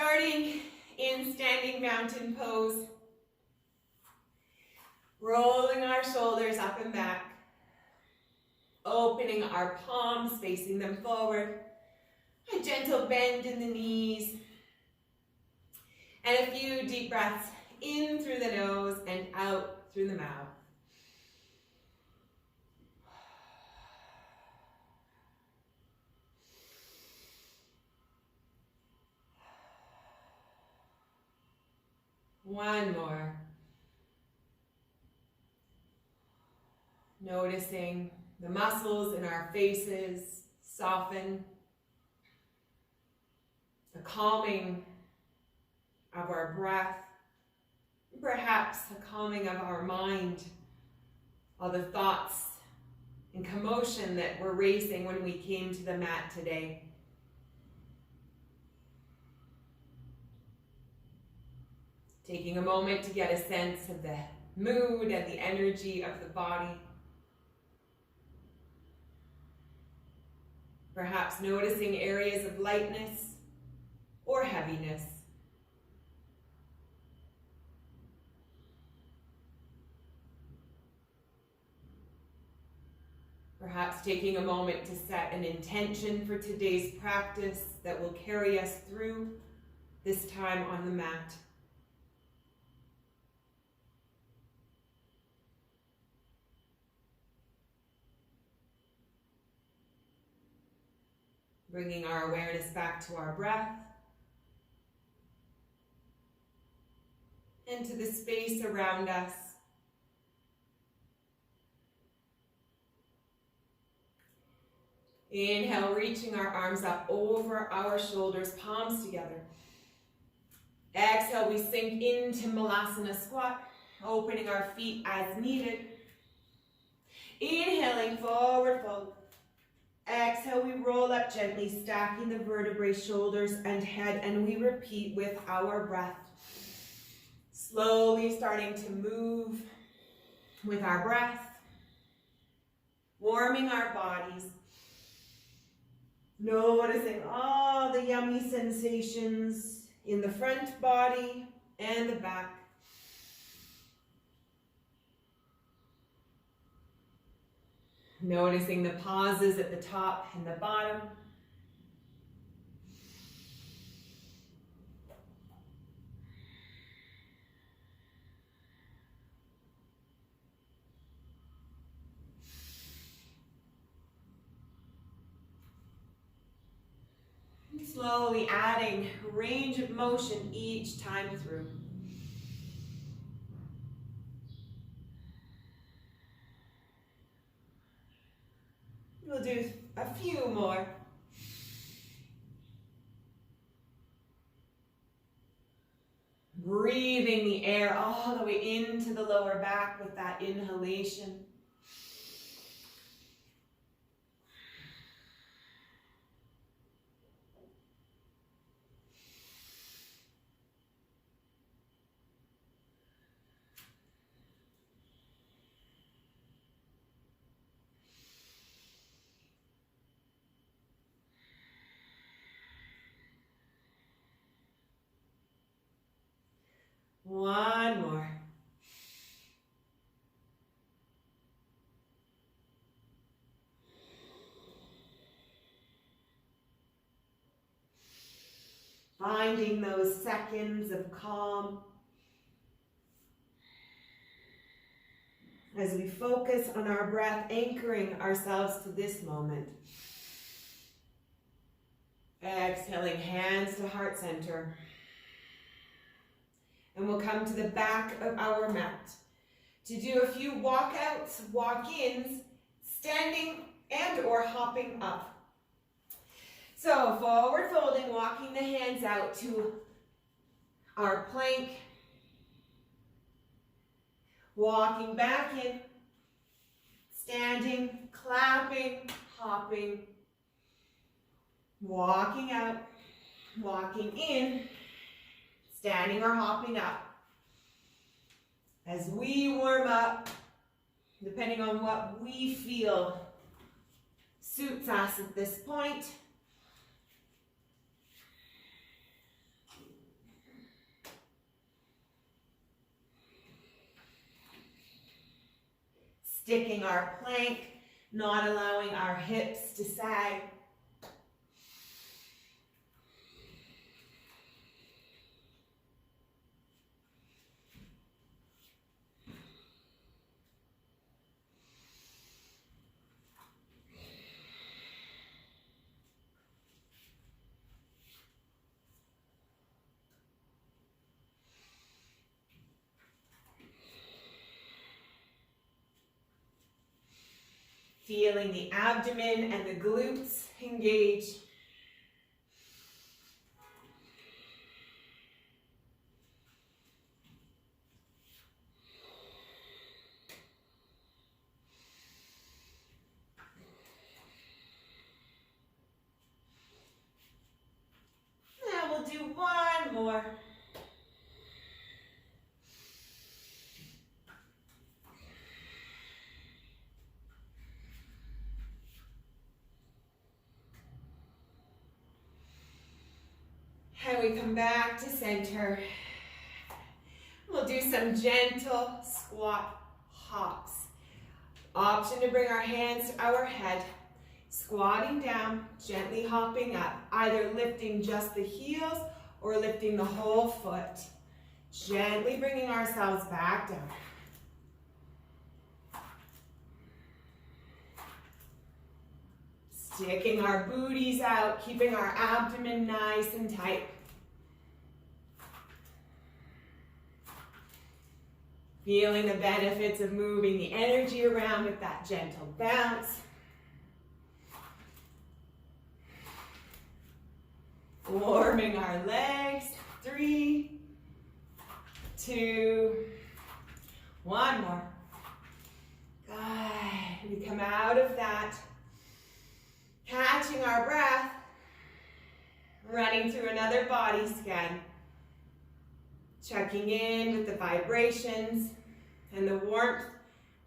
Starting in standing mountain pose, rolling our shoulders up and back, opening our palms, facing them forward, a gentle bend in the knees, and a few deep breaths in through the nose and out through the mouth. One more. Noticing the muscles in our faces soften, the calming of our breath, perhaps the calming of our mind, all the thoughts and commotion that were racing when we came to the mat today. Taking a moment to get a sense of the mood and the energy of the body. Perhaps noticing areas of lightness or heaviness. Perhaps taking a moment to set an intention for today's practice that will carry us through this time on the mat. Bringing our awareness back to our breath and to the space around us. Inhale, reaching our arms up over our shoulders, palms together. Exhale, we sink into Malasana squat, opening our feet as needed. Inhaling, forward fold. Exhale, we roll up gently, stacking the vertebrae, shoulders, and head, and we repeat with our breath. Slowly starting to move with our breath, warming our bodies, noticing all the yummy sensations in the front body and the back. Noticing the pauses at the top and the bottom. And slowly adding range of motion each time through. We'll do a few more. Breathing the air all the way into the lower back with that inhalation. One more. Finding those seconds of calm as we focus on our breath, anchoring ourselves to this moment. Exhaling, hands to heart center. And we'll come to the back of our mat to do a few walkouts, walk-ins, standing and or hopping up. So forward folding, walking the hands out to our plank. Walking back in, standing, clapping, hopping, walking out, walking in, standing or hopping up. As we warm up, depending on what we feel suits us at this point. Sticking our plank, not allowing our hips to sag. Feeling the abdomen and the glutes engage. Now we'll do one more. And we come back to center. We'll do some gentle squat hops. Option to bring our hands to our head. Squatting down, gently hopping up, either lifting just the heels or lifting the whole foot. Gently bringing ourselves back down. Sticking our booties out, keeping our abdomen nice and tight. Feeling the benefits of moving the energy around with that gentle bounce. Warming our legs. 3, 2, 1 more. Good. We come out of that. Catching our breath. Running through another body scan. Checking in with the vibrations and the warmth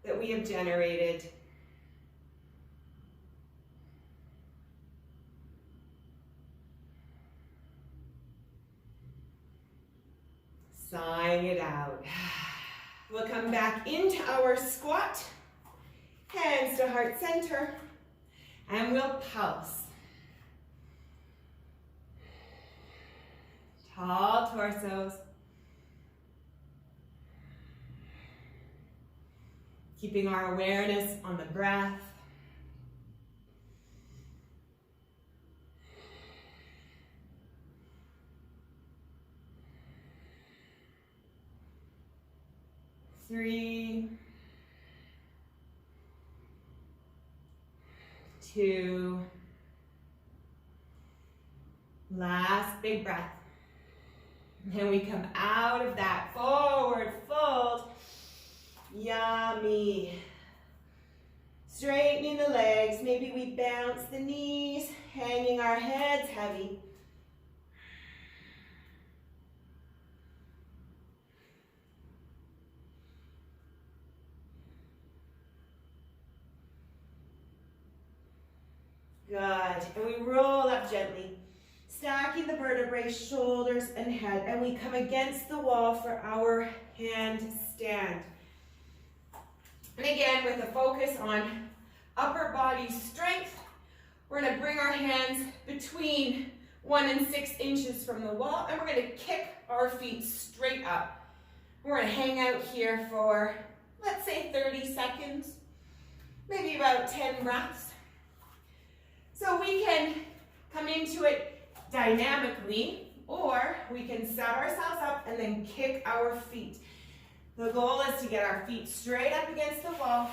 that we have generated. Sighing it out. We'll come back into our squat. Hands to heart center. And we'll pulse. Tall torsos. Keeping our awareness on the breath. Three, 2, last big breath. And we come out of that forward fold. Yummy. Straightening the legs. Maybe we bounce the knees, hanging our heads heavy. Good. And we roll up gently, stacking the vertebrae, shoulders and head, and we come against the wall for our handstand. And again, with a focus on upper body strength, we're going to bring our hands between 1 and 6 inches from the wall, and we're going to kick our feet straight up. We're going to hang out here for, let's say, 30 seconds, maybe about 10 breaths. So we can come into it dynamically, or we can set ourselves up and then kick our feet. The goal is to get our feet straight up against the wall.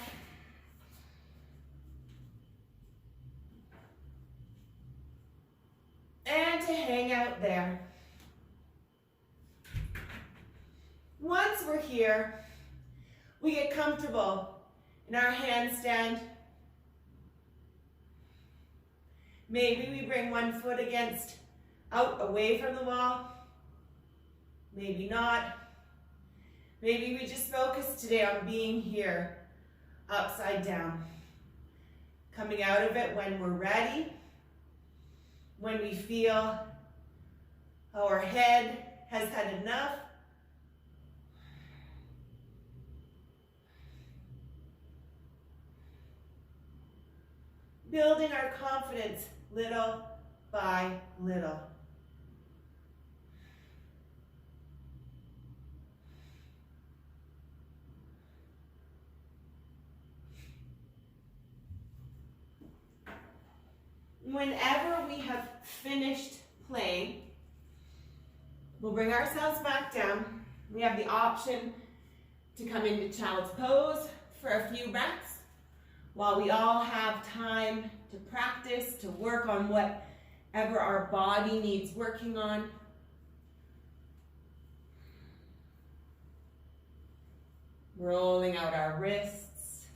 And to hang out there. Once we're here, we get comfortable in our handstand. Maybe we bring one foot out away from the wall. Maybe not. Maybe we just focus today on being here, upside down. Coming out of it when we're ready, when we feel our head has had enough. building our confidence little by little. Whenever we have finished playing, we'll bring ourselves back down. We have the option to come into child's pose for a few breaths while we all have time to practice, to work on whatever our body needs working on. Rolling out our wrists.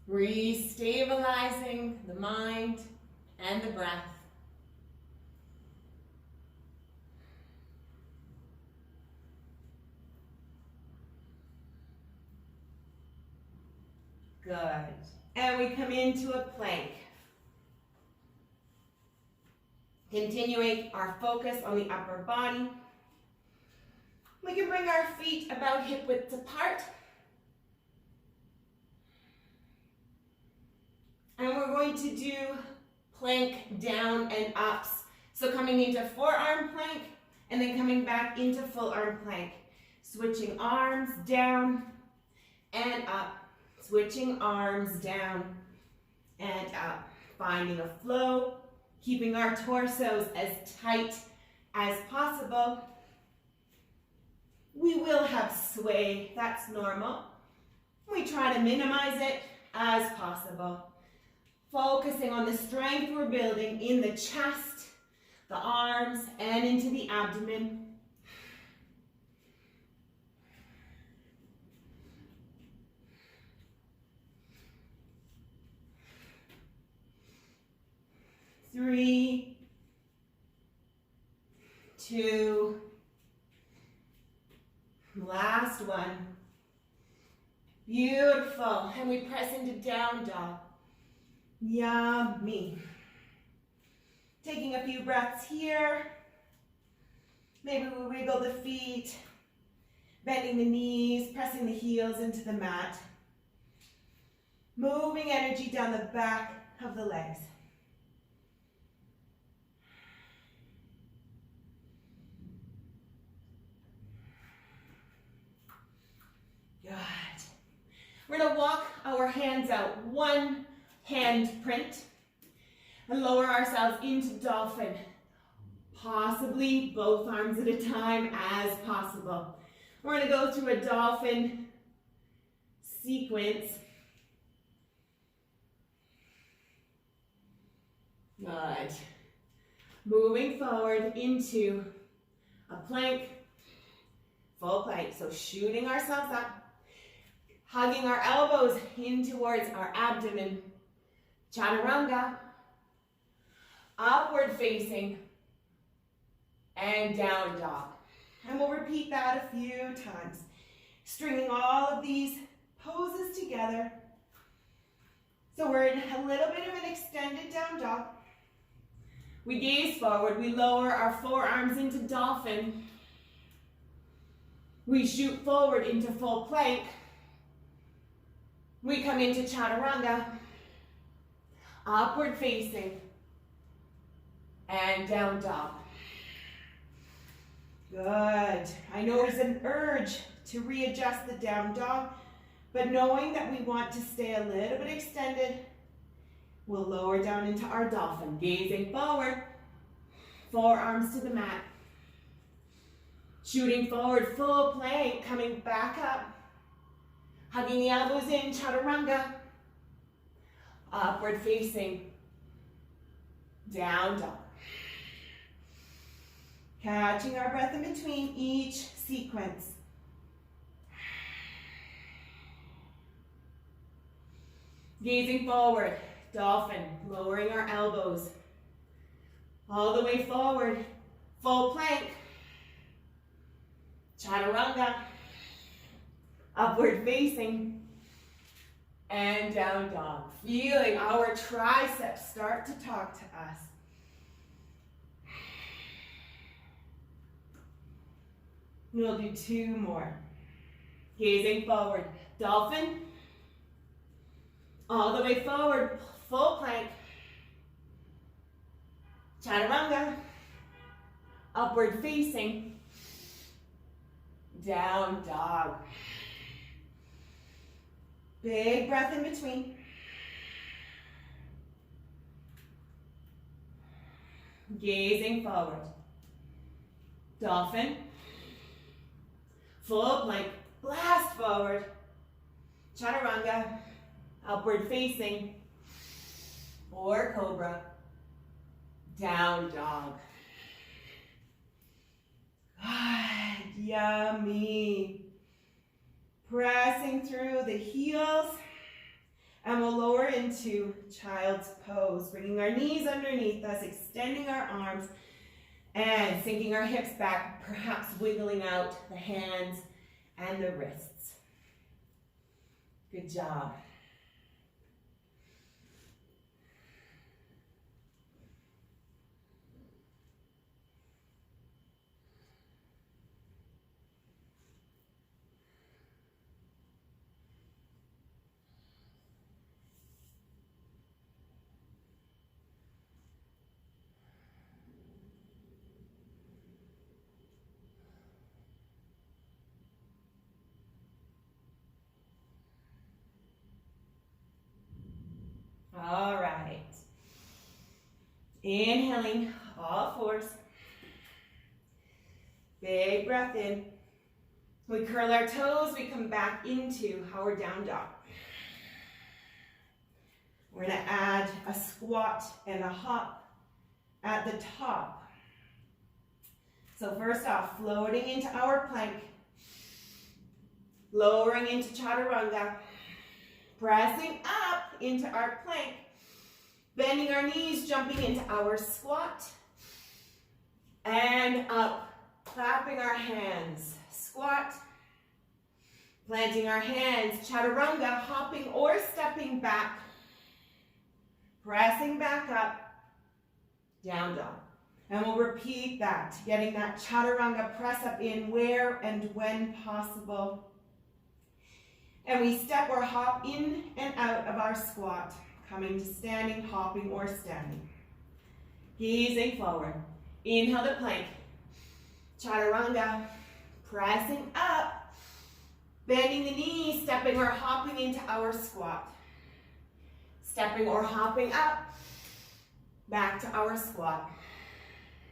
Restabilizing the mind and the breath. Good. And we come into a plank. Continuing our focus on the upper body. We can bring our feet about hip width apart. And we're going to do plank down and ups. So coming into forearm plank and then coming back into full arm plank. Switching arms down and up. Switching arms down and up. Finding a flow. Keeping our torsos as tight as possible. We will have sway. That's normal. We try to minimize it as possible. Focusing on the strength we're building in the chest, the arms, and into the abdomen. Three, 2, last one. Beautiful. And we press into down dog. Yummy. Taking a few breaths here. Maybe we wiggle the feet, bending the knees, pressing the heels into the mat. Moving energy down the back of the legs. Good. We're going to walk our hands out, one hand print, and lower ourselves into dolphin. Possibly both arms at a time as possible. We're going to go through a dolphin sequence. Good. Moving forward into a plank, full plank. So shooting ourselves up. Hugging our elbows in towards our abdomen. Chaturanga. Upward facing. And down dog. And we'll repeat that a few times. Stringing all of these poses together. So we're in a little bit of an extended down dog. We gaze forward. We lower our forearms into dolphin. We shoot forward into full plank. We come into chaturanga, upward facing, and down dog. Good. I know there's an urge to readjust the down dog, but knowing that we want to stay a little bit extended, we'll lower down into our dolphin. Gazing forward, forearms to the mat. Shooting forward, full plank, coming back up. Hugging the elbows in, chaturanga. Upward facing, down dog. Catching our breath in between each sequence. Gazing forward, dolphin, lowering our elbows. All the way forward, full plank. Chaturanga. Upward facing, and down dog. Feeling our triceps start to talk to us. We'll do 2 more. Gazing forward, dolphin. All the way forward, full plank. Chaturanga. Upward facing. Down dog. Big breath in between. Gazing forward. Dolphin. Full plank. Blast forward. Chaturanga. Upward facing. Or cobra. Down dog. Good. Yummy. Pressing through the heels. And we'll lower into child's pose, bringing our knees underneath us, extending our arms, and sinking our hips back, perhaps wiggling out the hands and the wrists. Good job. All right. Inhaling, all fours. Big breath in. We curl our toes, we come back into our down dog. We're going to add a squat and a hop at the top. So first off, floating into our plank, lowering into chaturanga, pressing up into our plank, bending our knees, jumping into our squat, and up, clapping our hands, squat, planting our hands, chaturanga, hopping or stepping back, pressing back up, down dog. And we'll repeat that, getting that chaturanga press up in where and when possible. And we step or hop in and out of our squat, coming to standing, hopping, or standing. Gazing forward. Inhale the plank. Chaturanga. Pressing up. Bending the knees, stepping or hopping into our squat. Stepping or hopping up. Back to our squat.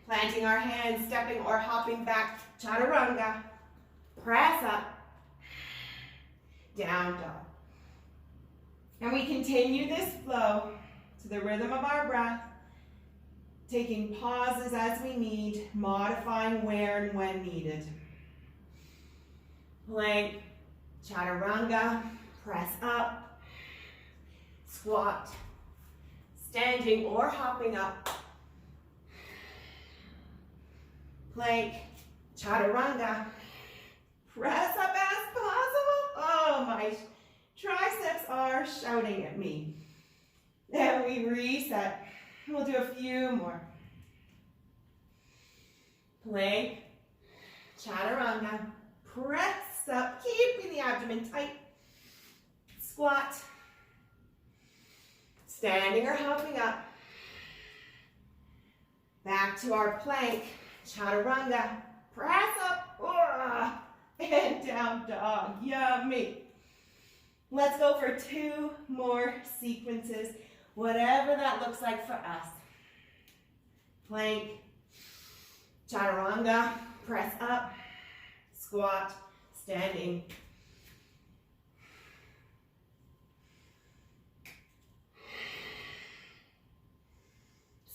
Planting our hands, stepping or hopping back. Chaturanga. Press up. Down dog. And we continue this flow to the rhythm of our breath, taking pauses as we need, modifying where and when needed. Plank, chaturanga, press up, squat, standing or hopping up. Plank, chaturanga, press up as possible. Oh, my triceps are shouting at me. Then we reset. We'll do a few more. Plank, chaturanga, press up, keeping the abdomen tight. Squat, standing or hopping up. Back to our plank, chaturanga, press up, and down dog. Yummy. Let's go for 2 more sequences, whatever that looks like for us. Plank, chaturanga, press up, squat, standing.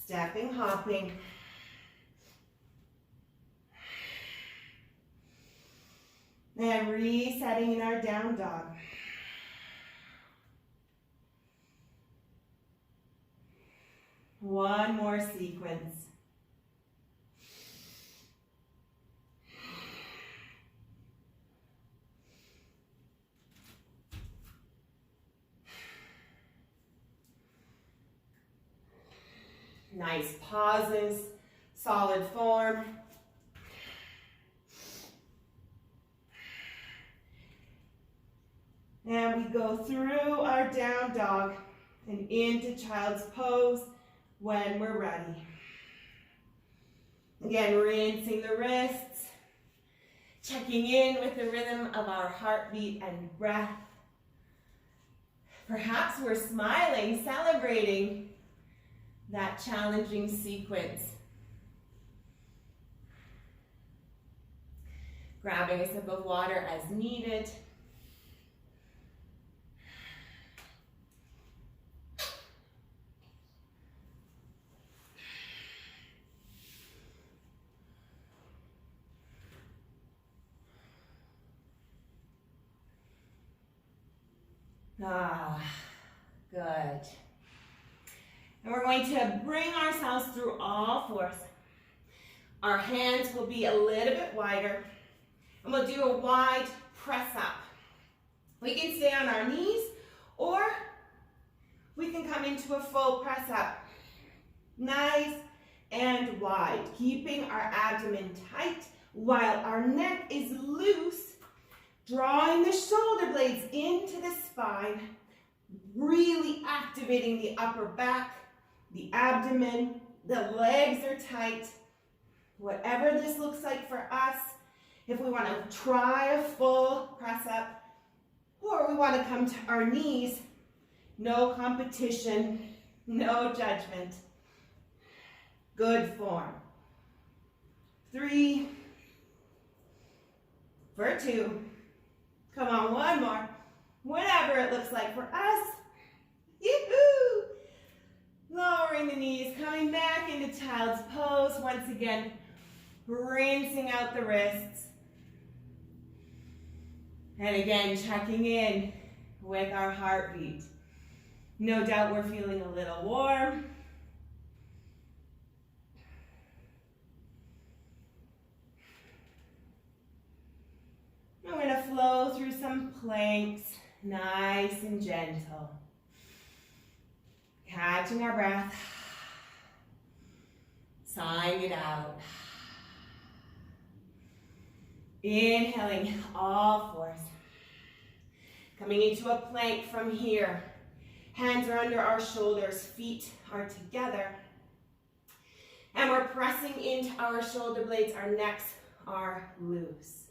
Stepping, hopping. And resetting in our down dog. One more sequence. Nice pauses, solid form. And we go through our down dog and into child's pose when we're ready. Again, rinsing the wrists, checking in with the rhythm of our heartbeat and breath. Perhaps we're smiling, celebrating that challenging sequence. Grabbing a sip of water as needed. Good. And we're going to bring ourselves through all fours. Our hands will be a little bit wider, and we'll do a wide press up. We can stay on our knees, or we can come into a full press up. Nice and wide, keeping our abdomen tight while our neck is loose, drawing the shoulder blades into the spine, really activating the upper back, the abdomen, the legs are tight. Whatever this looks like for us, if we want to try a full press up, or we want to come to our knees, no competition, no judgment. Good form. 3, for 2. Come on, one more. Whatever it looks like for us. Yoo-hoo! Lowering the knees, coming back into child's pose. Once again, rinsing out the wrists. And again, checking in with our heartbeat. No doubt we're feeling a little warm. We're going to flow through some planks, nice and gentle. Catching our breath, sighing it out. Inhaling all fours. Coming into a plank from here. Hands are under our shoulders, feet are together. And we're pressing into our shoulder blades, our necks are loose.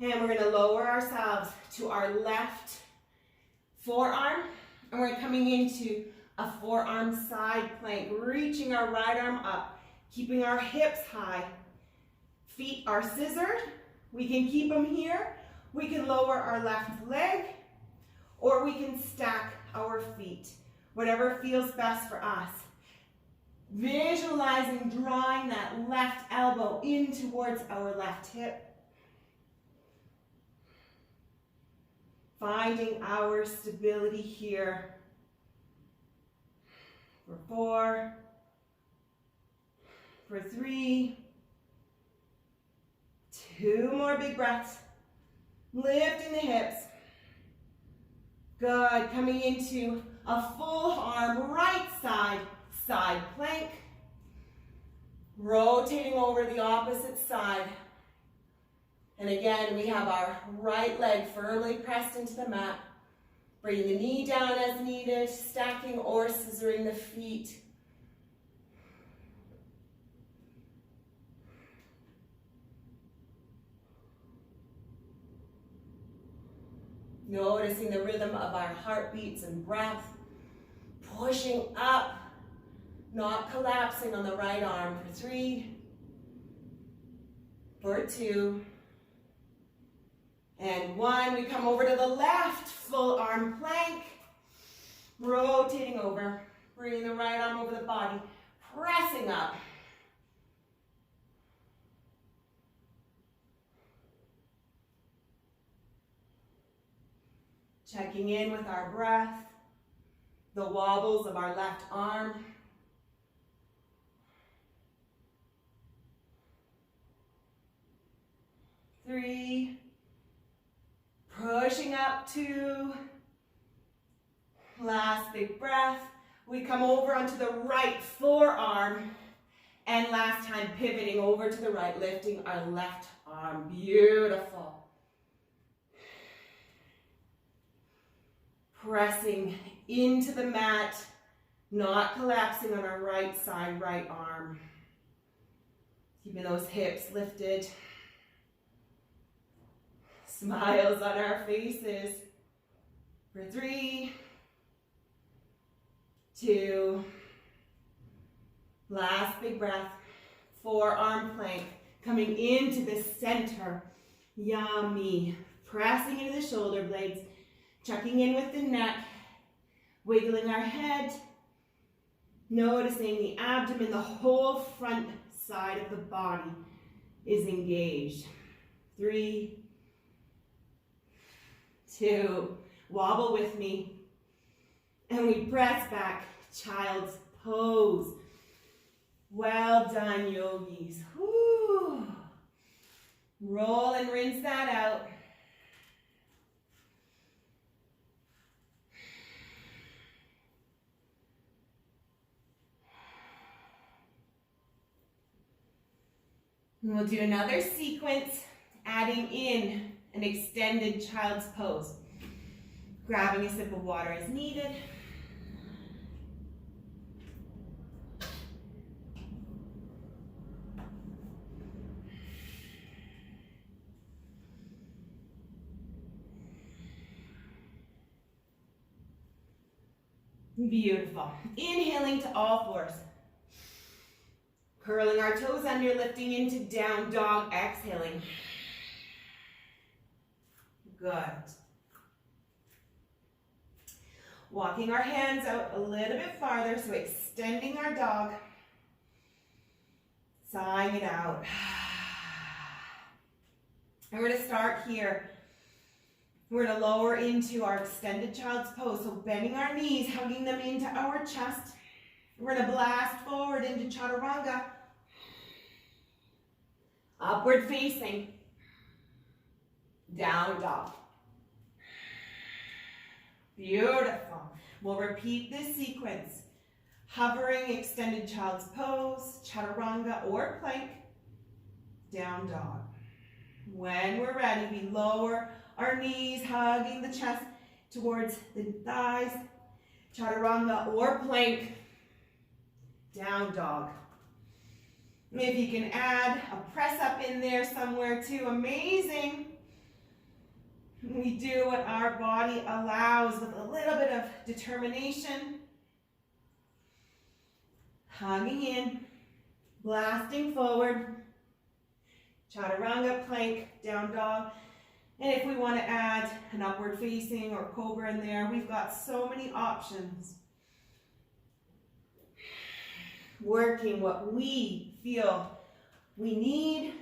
And we're going to lower ourselves to our left forearm. And we're coming into a forearm side plank, reaching our right arm up, keeping our hips high. Feet are scissored. We can keep them here. We can lower our left leg, or we can stack our feet. Whatever feels best for us. Visualizing drawing that left elbow in towards our left hip. Finding our stability here. For 4, for 3, 2 more big breaths. Lifting the hips. Good, coming into a full arm, right side, side plank. Rotating over the opposite side. And again, we have our right leg firmly pressed into the mat. Bringing the knee down as needed, stacking or scissoring the feet. Noticing the rhythm of our heartbeats and breath. Pushing up, not collapsing on the right arm for 3, for 2, and 1. We come over to the left, full arm plank. Rotating over, bringing the right arm over the body, pressing up. Checking in with our breath, the wobbles of our left arm. Three, pushing up 2, last big breath. We come over onto the right forearm, and last time pivoting over to the right, lifting our left arm. Beautiful. pressing into the mat, not collapsing on our right side, right arm. Keeping those hips lifted. Smiles on our faces. For 3, 2, last big breath. Forearm plank, coming into the center. Yummy. Pressing into the shoulder blades, checking in with the neck, wiggling our head, noticing the abdomen, the whole front side of the body is engaged. 3, 2, wobble with me, and we press back, child's pose. Well done, yogis. Woo. Roll and rinse that out. And we'll do another sequence, adding in an extended child's pose. Grabbing a sip of water as needed. Beautiful. Inhaling to all fours. Curling our toes under, lifting into down dog, exhaling. Good. Walking our hands out a little bit farther, so extending our dog. Sighing it out. And we're going to start here. We're going to lower into our extended child's pose, so bending our knees, hugging them into our chest. We're going to blast forward into chaturanga. Upward facing. Down dog. Beautiful. We'll repeat this sequence. Hovering extended child's pose, chaturanga or plank, down dog. When we're ready, we lower our knees, hugging the chest towards the thighs, chaturanga or plank, down dog. Maybe you can add a press up in there somewhere too. Amazing. We do what our body allows with a little bit of determination. Hugging in, blasting forward, chaturanga, plank, down dog. And if we want to add an upward facing or cobra in there, we've got so many options. Working what we feel we need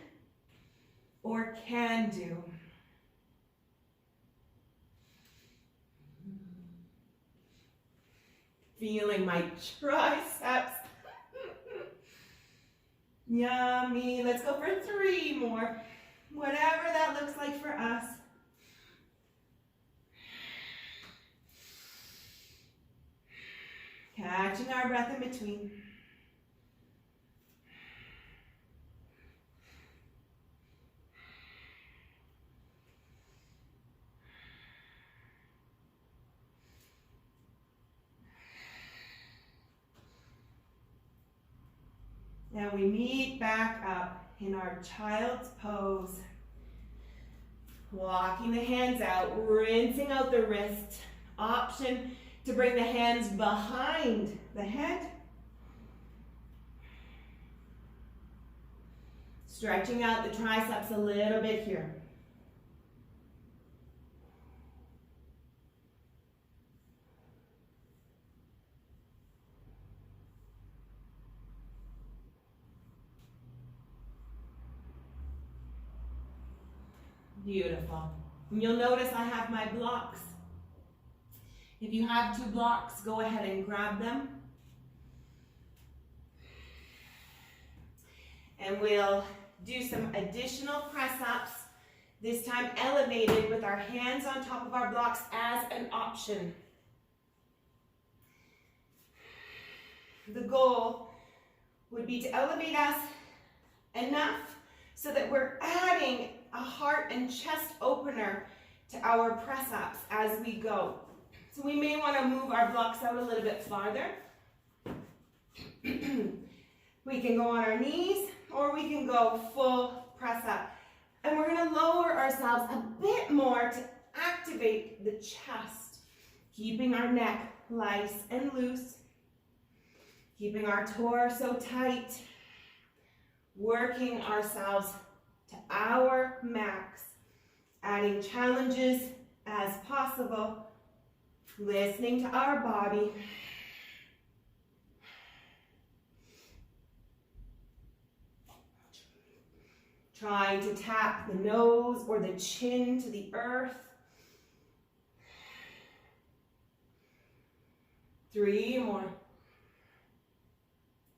or can do. Feeling my triceps. Yummy. Let's go for 3 more. Whatever that looks like for us. Catching our breath in between. Now we meet back up in our child's pose. Walking the hands out, rinsing out the wrist. Option to bring the hands behind the head. Stretching out the triceps a little bit here. Beautiful. And you'll notice I have my blocks. If you have 2 blocks, go ahead and grab them. And we'll do some additional press-ups, this time elevated with our hands on top of our blocks as an option. The goal would be to elevate us enough so that we're adding a heart and chest opener to our press-ups as we go. So we may want to move our blocks out a little bit farther. We can go on our knees, or we can go full press up. And we're going to lower ourselves a bit more to activate the chest, keeping our neck light and loose, keeping our torso tight, working ourselves to our max, adding challenges as possible, listening to our body. Trying to tap the nose or the chin to the earth. 3 more.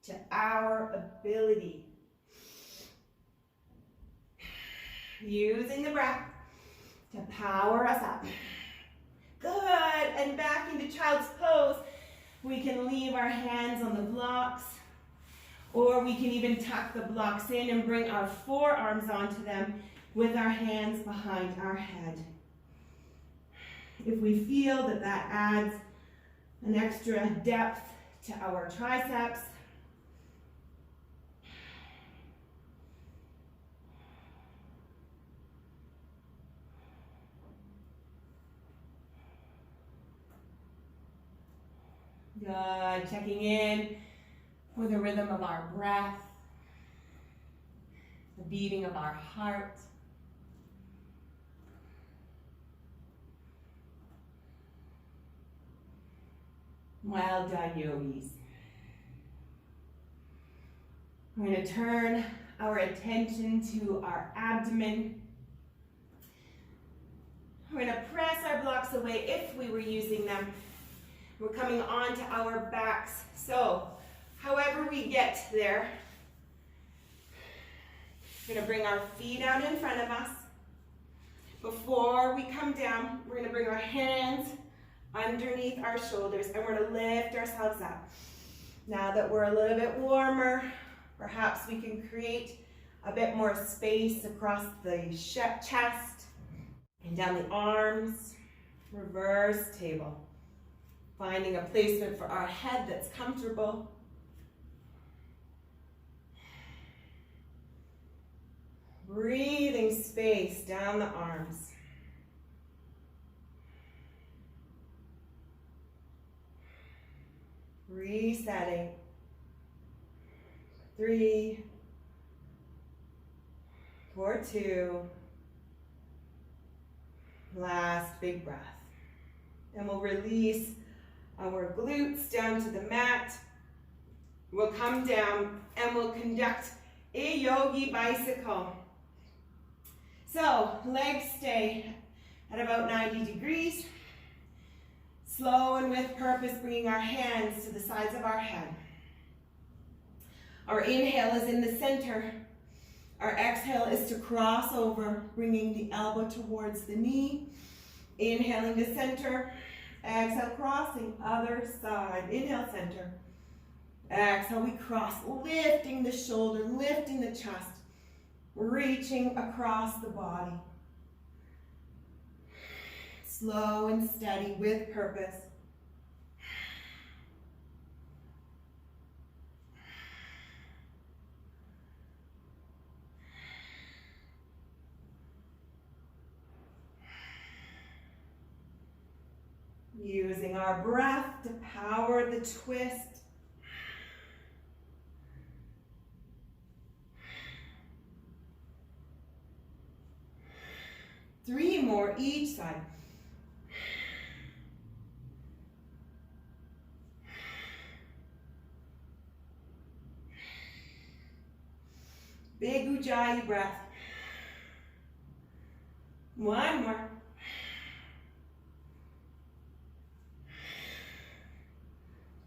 To our ability. Using the breath to power us up. Good, and back into child's pose. We can leave our hands on the blocks, or we can even tuck the blocks in and bring our forearms onto them with our hands behind our head. If we feel that that adds an extra depth to our triceps, good, checking in with the rhythm of our breath, the beating of our heart. Well done, yogis. We're going to turn our attention to our abdomen. We're going to press our blocks away if we were using them. We're coming onto our backs. So, however we get there, we're going to bring our feet out in front of us. Before we come down, we're going to bring our hands underneath our shoulders, and we're going to lift ourselves up. Now that we're a little bit warmer, perhaps we can create a bit more space across the chest and down the arms. Reverse table. Finding a placement for our head that's comfortable. Breathing space down the arms. Resetting. 3, 4, 2. Last big breath. And we'll release our glutes down to the mat. We'll come down and we'll conduct a yogi bicycle. So legs stay at about 90 degrees. Slow and with purpose, bringing our hands to the sides of our head. Our inhale is in the center. Our exhale is to cross over, bringing the elbow towards the knee. Inhaling to center. Exhale, crossing, other side. Inhale, center. Exhale, we cross, lifting the shoulder, lifting the chest, reaching across the body. Slow and steady with purpose. Using our breath to power the twist. Three more each side. Big Ujayi breath. One more.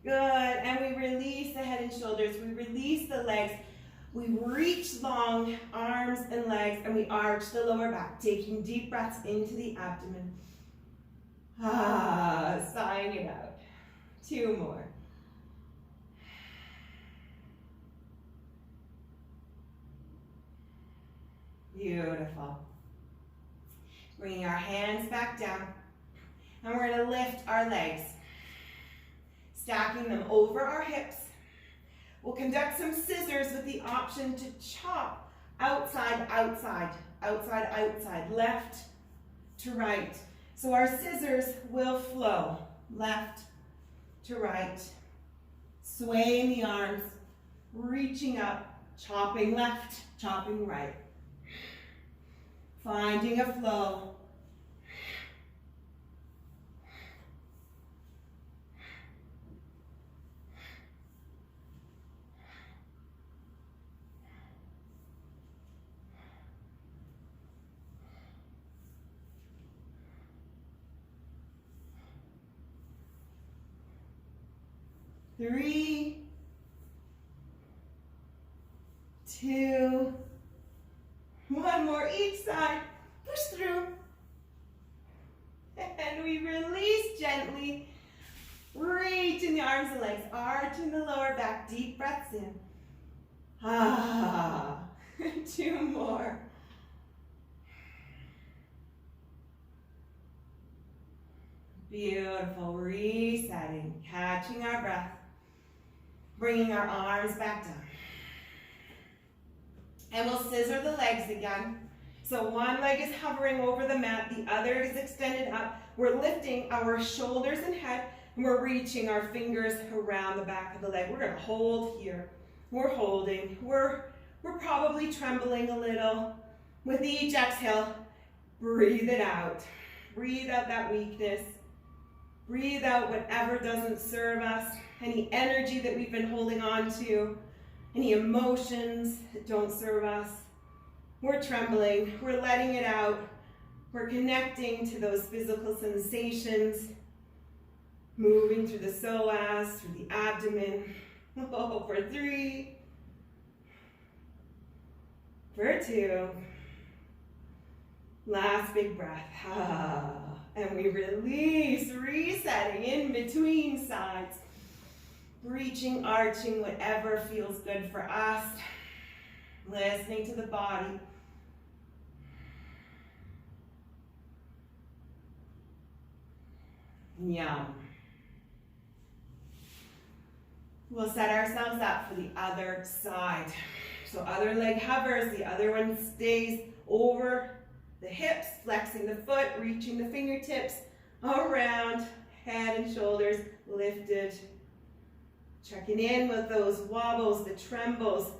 Good, and we release the head and shoulders. We release the legs. We reach long arms and legs, and we arch the lower back, taking deep breaths into the abdomen. Sighing it out. 2 more. Beautiful. Bringing our hands back down. And we're going to lift our legs, stacking them over our hips. We'll conduct some scissors with the option to chop outside, outside, outside, outside, left to right. So our scissors will flow left to right, swaying the arms, reaching up, chopping left, chopping right. Finding a flow. Three, 2, 1 more each side. Push through. And we release gently. Reaching the arms and legs, arching the lower back, deep breaths in. Ah, 2 more. Beautiful, resetting, catching our breath, bringing our arms back down. And we'll scissor the legs again. So one leg is hovering over the mat, the other is extended up. We're lifting our shoulders and head, and we're reaching our fingers around the back of the leg. We're gonna hold here. We're holding. We're probably trembling a little. With each exhale, breathe it out. Breathe out that weakness. Breathe out whatever doesn't serve us, any energy that we've been holding on to, any emotions that don't serve us. We're trembling, we're letting it out. We're connecting to those physical sensations, moving through the psoas, through the abdomen. Oh, for 3, for 2. Last big breath. And we release, resetting in between sides. Reaching, arching, whatever feels good for us. Listening to the body. Yum. We'll set ourselves up for the other side. So other leg hovers, the other one stays over the hips, flexing the foot, reaching the fingertips around, head and shoulders lifted. Checking in with those wobbles, the trembles,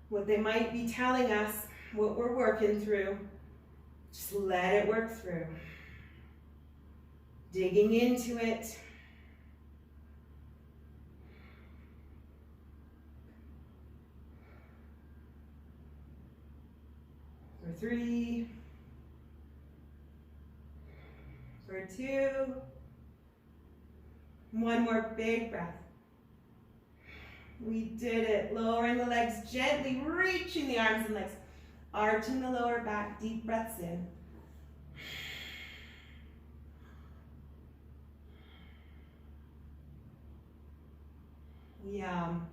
what they might be telling us, what we're working through. Just let it work through. Digging into it. For 3. For 2. 1 more big breath. We did it. Lowering the legs gently, reaching the arms and legs, arching the lower back, deep breaths in. Yum.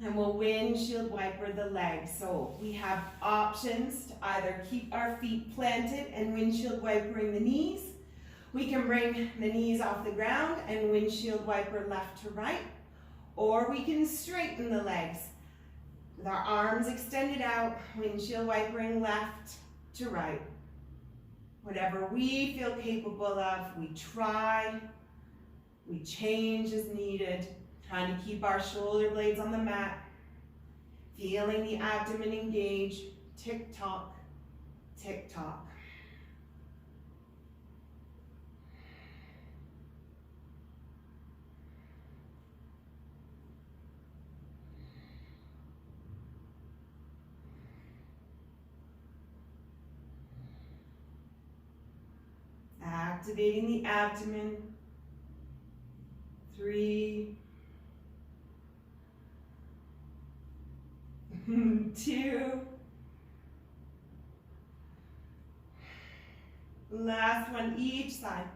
And we'll windshield wiper the legs. So we have options to either keep our feet planted and windshield wipering the knees. We can bring the knees off the ground and windshield wiper left to right. Or we can straighten the legs with our arms extended out, windshield wipering left to right. Whatever we feel capable of, we try, we change as needed, trying to keep our shoulder blades on the mat, feeling the abdomen engage, tick-tock, tick-tock. Activating the abdomen. 3, 2. Last one, each side.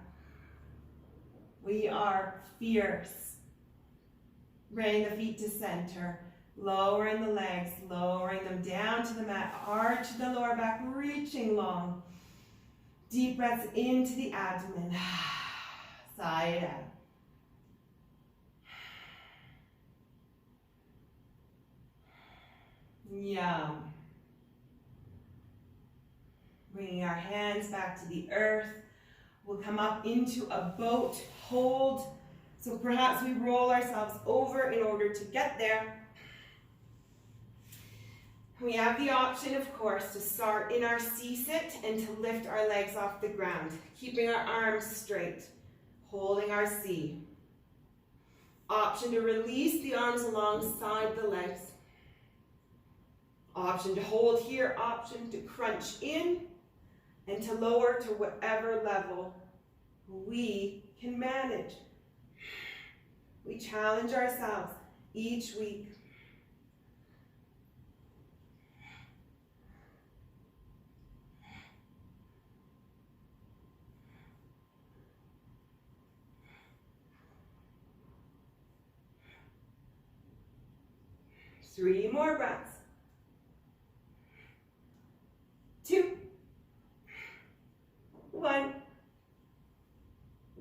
We are fierce. Bring the feet to center. Lowering the legs, lowering them down to the mat. Arch the lower back, reaching long. Deep breaths into the abdomen. Sigh it out. Yum. Bringing our hands back to the earth. We'll come up into a boat hold. So perhaps we roll ourselves over in order to get there. We have the option, of course, to start in our C-sit and to lift our legs off the ground, keeping our arms straight, holding our C. Option to release the arms alongside the legs. Option to hold here, option to crunch in and to lower to whatever level we can manage. We challenge ourselves each week. Three more breaths. 2, 1.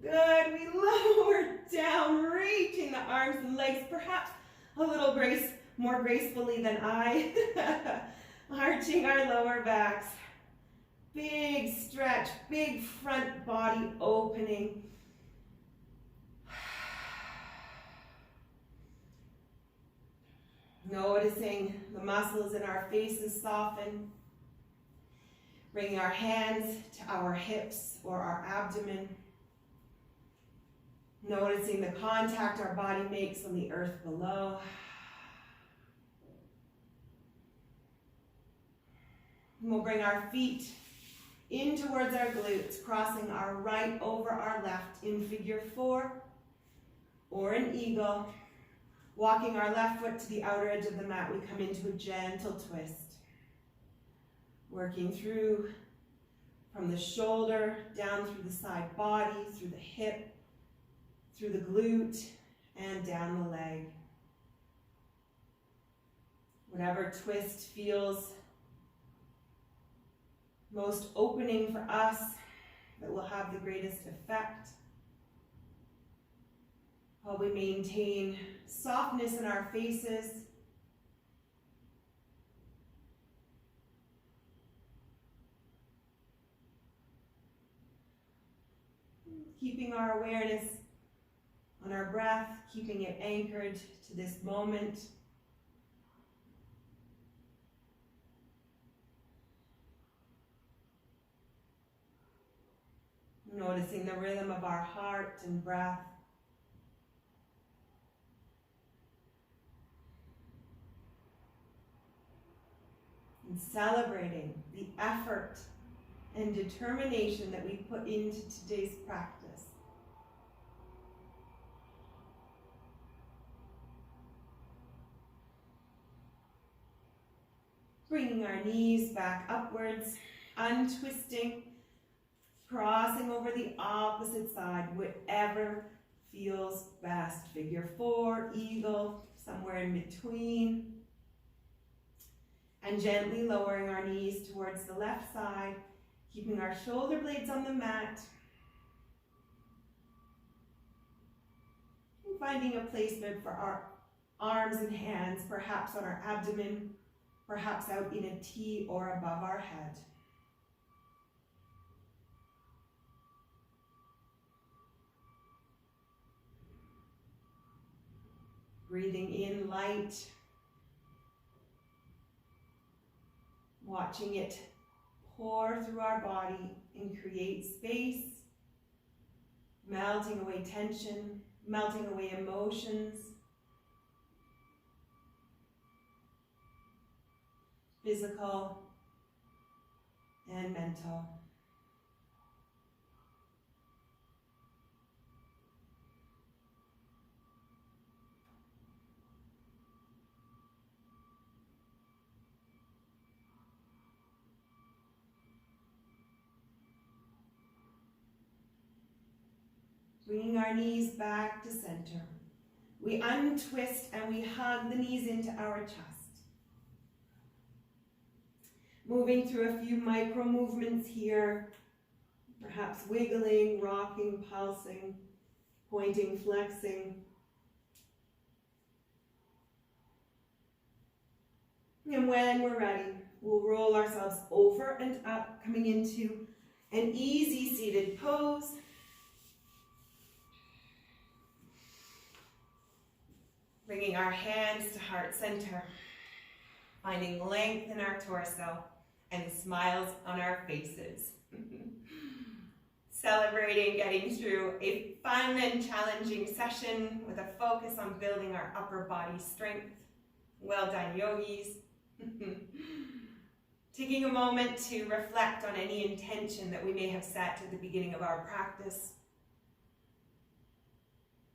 Good. We lower down, reaching the arms and legs, perhaps a little more gracefully than I. Arching our lower backs. Big stretch, big front body opening. Noticing the muscles in our faces soften. Bringing our hands to our hips or our abdomen. Noticing the contact our body makes on the earth below. And we'll bring our feet in towards our glutes, crossing our right over our left in figure 4 or an eagle. Walking our left foot to the outer edge of the mat, we come into a gentle twist. Working through from the shoulder, down through the side body, through the hip, through the glute, and down the leg. Whatever twist feels most opening for us, that will have the greatest effect. While we maintain softness in our faces. Keeping our awareness on our breath, keeping it anchored to this moment. Noticing the rhythm of our heart and breath. And celebrating the effort and determination that we put into today's practice. Bringing our knees back upwards, untwisting, crossing over the opposite side, whatever feels best. Figure 4, eagle, somewhere in between. And gently lowering our knees towards the left side, keeping our shoulder blades on the mat. And finding a placement for our arms and hands, perhaps on our abdomen, perhaps out in a T or above our head. Breathing in light. Watching it pour through our body and create space, melting away tension, melting away emotions, physical and mental. Bringing our knees back to center. We untwist and we hug the knees into our chest. Moving through a few micro movements here. Perhaps wiggling, rocking, pulsing, pointing, flexing. And when we're ready, we'll roll ourselves over and up, coming into an easy seated pose. Bringing our hands to heart center, finding length in our torso and smiles on our faces. Celebrating getting through a fun and challenging session with a focus on building our upper body strength. Well done, yogis. Taking a moment to reflect on any intention that we may have set at the beginning of our practice.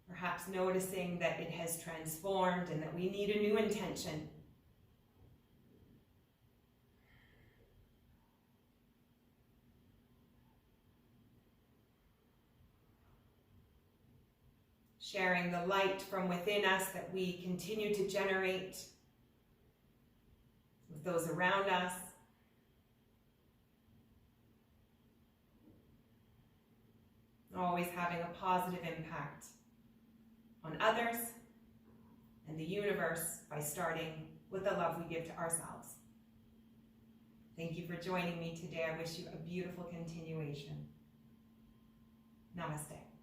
Perhaps noticing that it has transformed and that we need a new intention. Sharing the light from within us that we continue to generate with those around us. Always having a positive impact on others and the universe by starting with the love we give to ourselves. Thank you for joining me today. I wish you a beautiful continuation. Namaste.